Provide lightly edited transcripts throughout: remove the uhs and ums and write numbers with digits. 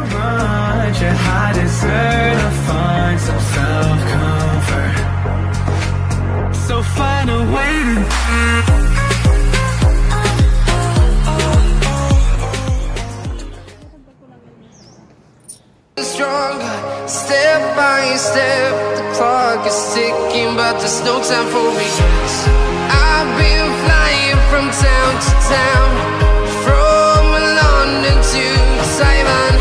much, and I deserve to find some self-comfort. So find a way to stronger, step by step. The clock is ticking, but there's no time for regrets. I've been flying from town to town, from London to Taiwan.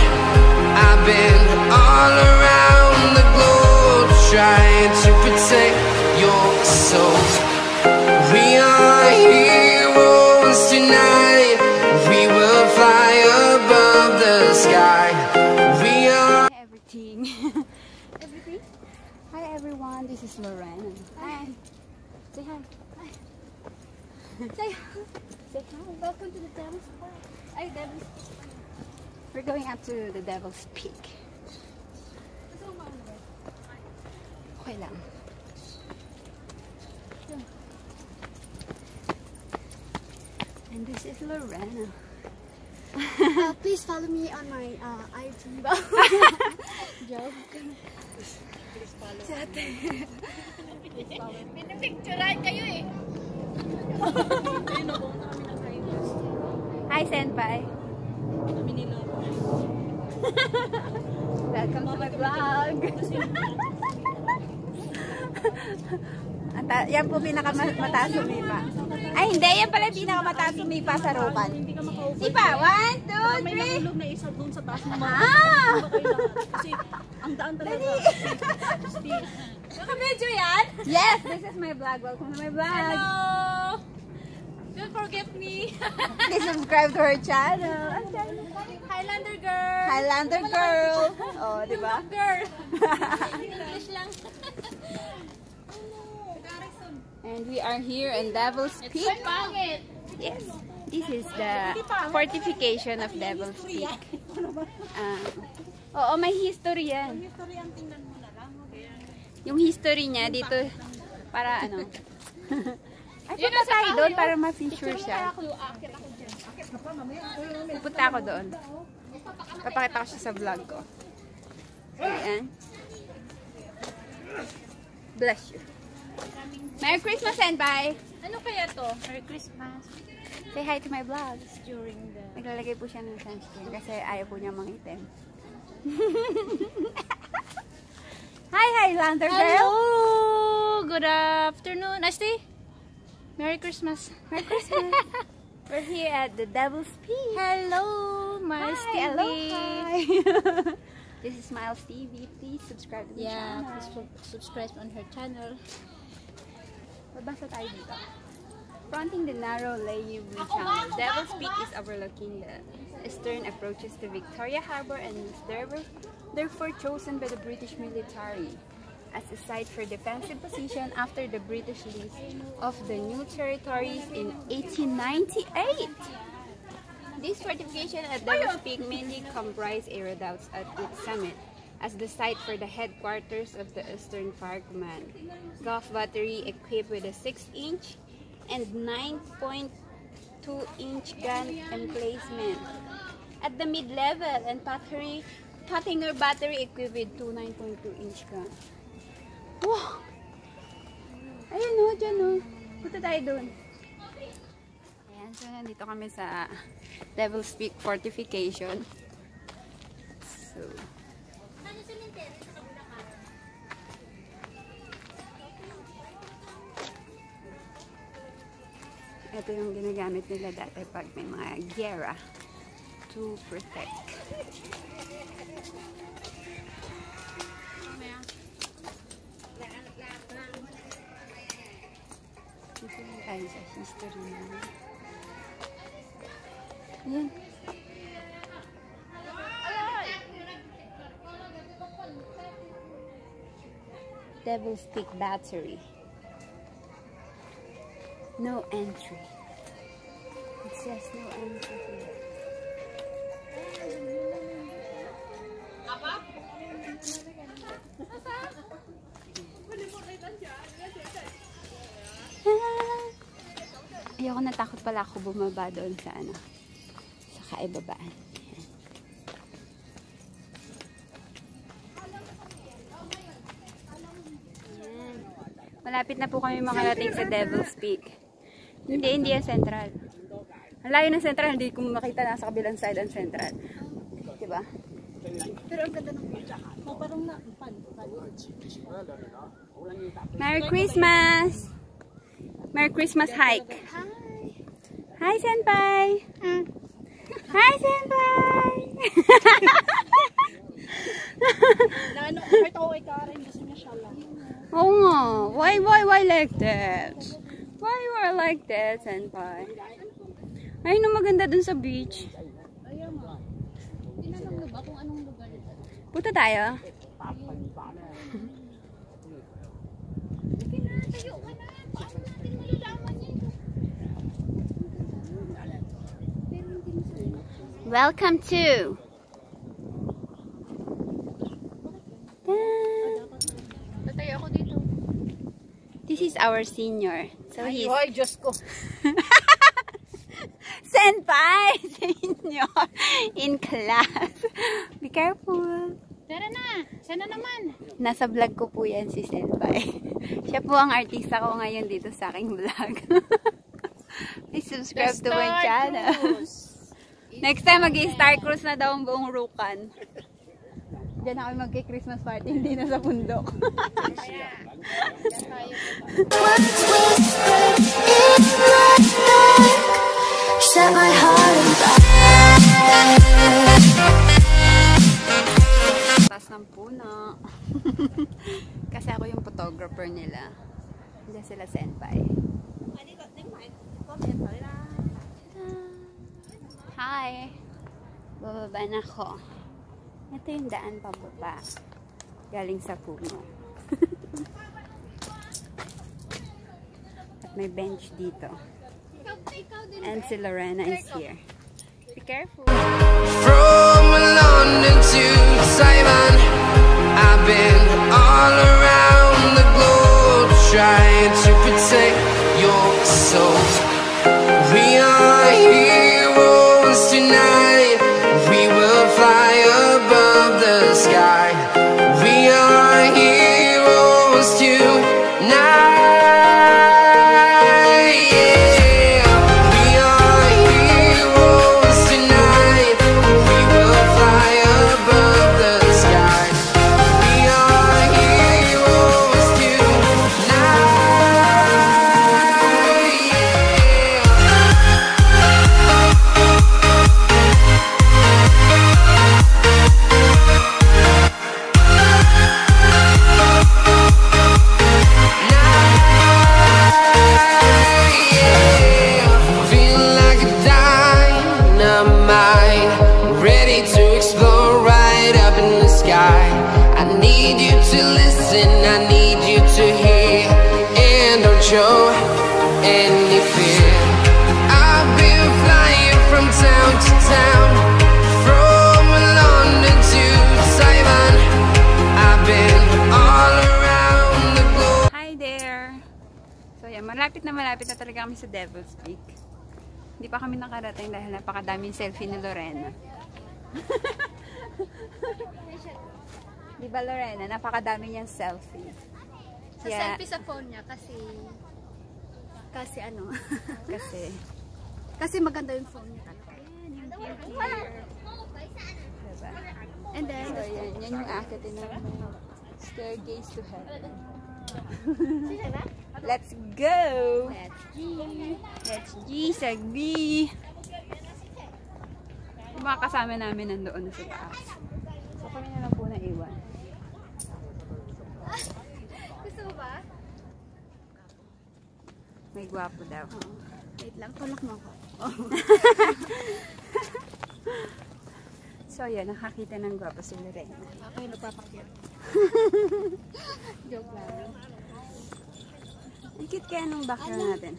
I've been all around the globe, trying to protect your soul. We are heroes tonight. We will fly above the sky. We are everything. Everything? Hi everyone, this is Lorraine. Hi. Say hi. Hi. Say hi. Say hi. Welcome to the Devil's Park. Ay, Devil's Peak. We're going up to the Devil's Peak. Okay lang. And this is Lorena. Please follow me on my IG. Joke. Please follow me. Pinipicturean kayo eh. Hi, Senpai. Welcome to my vlog. Yan po pinakamataas sumipa. Ay, hindi. Yan pala pinakamataas sumipa sa Rokan. Sipa, 1, 2, 3. May nahulog na isa doon sa taas ng mga. Kasi ang daan talaga. Naka-video yan? Yes, this is my vlog. Welcome to my vlog. Hello! Don't forget me. Please subscribe to her channel. Highlander girl. Highlander girl. Oh, di ba? Girl. English lang. And we are here in Devil's Peak. Yes, this is the fortification of Devil's Peak. Oo, may history yan. Yung history niya dito, para ano. Ay, punta tayo doon para ma-feature siya. Pupunta ako doon. Papakita ko siya sa vlog ko. Ayan. Bless you. Merry Christmas, Senpai! Ano kaya to? Merry Christmas. Say hi to my vlog. During the... Naglalagay po siya ng sunscreen kasi ayaw po niya mangitim. Hi, Highlander girl! Hello! Good afternoon. Asti? Merry Christmas. Merry Christmas! We're here at the Devil's Peak. Hello, Miles TV. Hello, hi! This is Miles TV. Please subscribe to the channel. Yeah, please subscribe on her channel. Babasa tayo dito. Fronting the narrow Layou Channel, Devil's Peak is overlooking the eastern approaches to Victoria Harbour and is therefore chosen by the British military as a site for defensive position after the British lease of the new territories in 1898. This fortification at Devil's Peak mainly comprised a redoubts at its summit as the site for the headquarters of the Eastern Fire Command. Gulf battery equipped with a 6-inch and 9.2-inch gun emplacement at the mid-level, and Pottinger battery equipped with two 9.2-inch gun. Wow! Ayun o, dyan o. Punta tayo dun. Ayan, so nandito kami sa Devil's Peak Fortification. So, ito yung ginagamit nila dati pag may mga gera to protect. Ito yung tayo sa history naman. Ayan. Devil's Peak Battery. No entry. It says no entry here. Ayoko, natakot pala ako bumaba doon sa ano, sa kaibabaan. Malapit na po kami makarating sa Devil's Peak. Hindi yan Central. Ang layo ng Central, hindi ko makita na sa kabilang side ang Central. Diba? Pero ang ganda ng picture. Parang na, Merry Christmas! Merry Christmas hike! Hi! Hi, Senpai! Hi, Senpai! na ano, kahit ako kay Karen, gusto niya siya lang. Oo nga. Why like that? Why you are like that, Senpai? Ay, no, maganda dun sa beach. Ayun nga. Tinanong mo ba kung anong lugar ito? Punta tayo. Welcome to Tatay ako dito. This is our senior. So he's Ay, Diyos ko. Senpai senior in class. Be careful. Tara na. Sana naman. Nasa vlog ko po yan si Senpai. Siya po ang artista ko ngayon dito sa aking vlog. Please subscribe to my channel. Next time, mag-i-star cruise na daw ang buong Rukan. Diyan ako mag-Christmas party, hindi na sa bundok. Set my heart on Taas ng puno. Kasi ako yung photographer nila. Hindi sila Senpai. Hi! Bababa na ako. Ito yung daan pababa. Galing sa puno. At may bench dito. And si Lorena is here. Be careful! From London to Taiwan, I've been all around the globe trying to protect your soul. We are heroes tonight. We will fly above the sky. We are heroes tonight. Show any fear. I've been flying from town to town, from London to Taiwan. I've been all around the globe. Hi there! So yan, malapit na talaga kami sa Devil's Peak. Hindi pa kami nakarating dahil napakadaming selfie ni Lorena. Di ba Lorena? Napakadami niyang selfie. Yeah. Selfie sa phone niya kasi ano Kasi maganda yung phone niya talaga. diba? And then So yan yung akitin ng staircase to heaven. Let's go! Let's G! Sagbi! Yung mga kasama namin nandoon na sa taas. So kami na lang po na iwan. gusto mo ba? May gwapo daw. Wait lang, tulak mo ako. So yan, nakakita ng gwapo si Lorena. Ako yung nagpapakit. Joke lang. Ikit kaya nung background natin.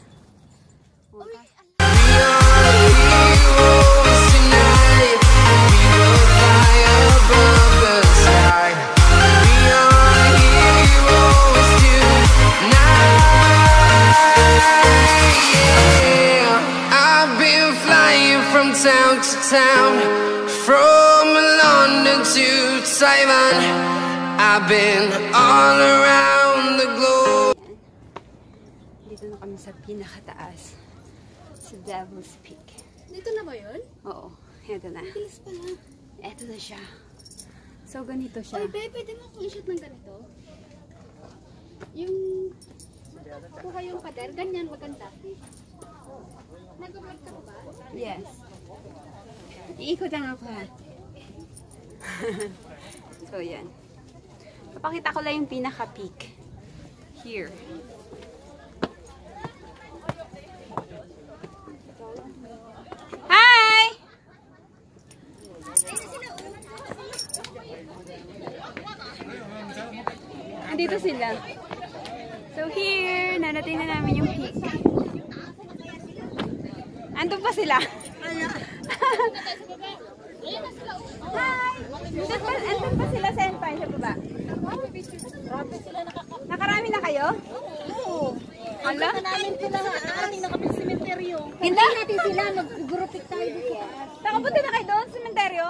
Town to town, from London to Taiwan, I've been all around the globe. sa pinakataas. Sa Devil's Peak. Dito na ba yun? Oo, eto na. Bilis pala. Eto na siya. So, ganito siya. Oy, babe, pwede mo akong i-shoot ng ganito? Yung... Kuha yung pader. Ganyan, maganda. Nag-vlog ka ba? Yes. Iikot lang ako ha. So, yan. Papakita ko lang yung pinaka-peak. Here. Hi! Andito sila. So, here, narating na namin yung peak. Andun pa sila. Hi! Andun pa sila sa endpoint sa baba. Nakarami na kayo? Oo. Hala? Namin sila ating nakapit sementeryo. Hindi Natin sila, nag-gurupit tayo dito. Nakapunta na kayo doon, sementeryo?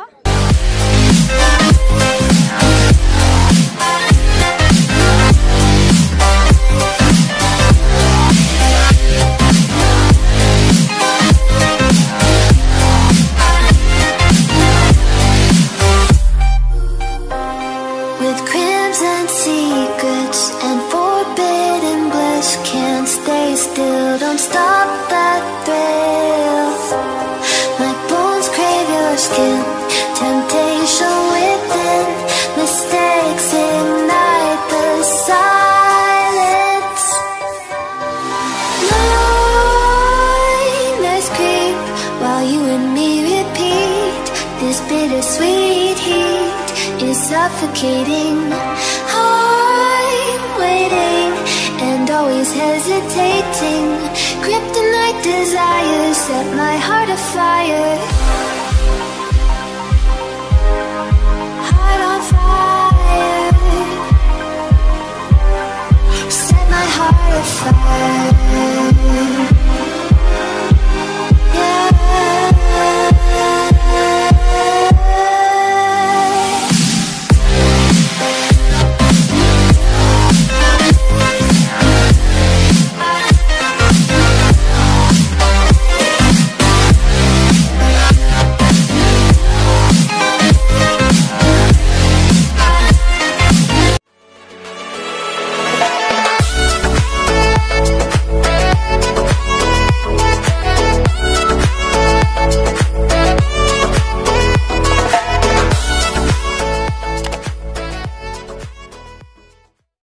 With crimson secrets and forbidden bliss, can't stay still, don't stop that thrill. My bones crave your skin, temptation within, mistakes ignite the silence. Nightmares creep while you and me repeat, this bittersweet heat is suffocating. I'm waiting and always hesitating. Kryptonite desires set my heart afire.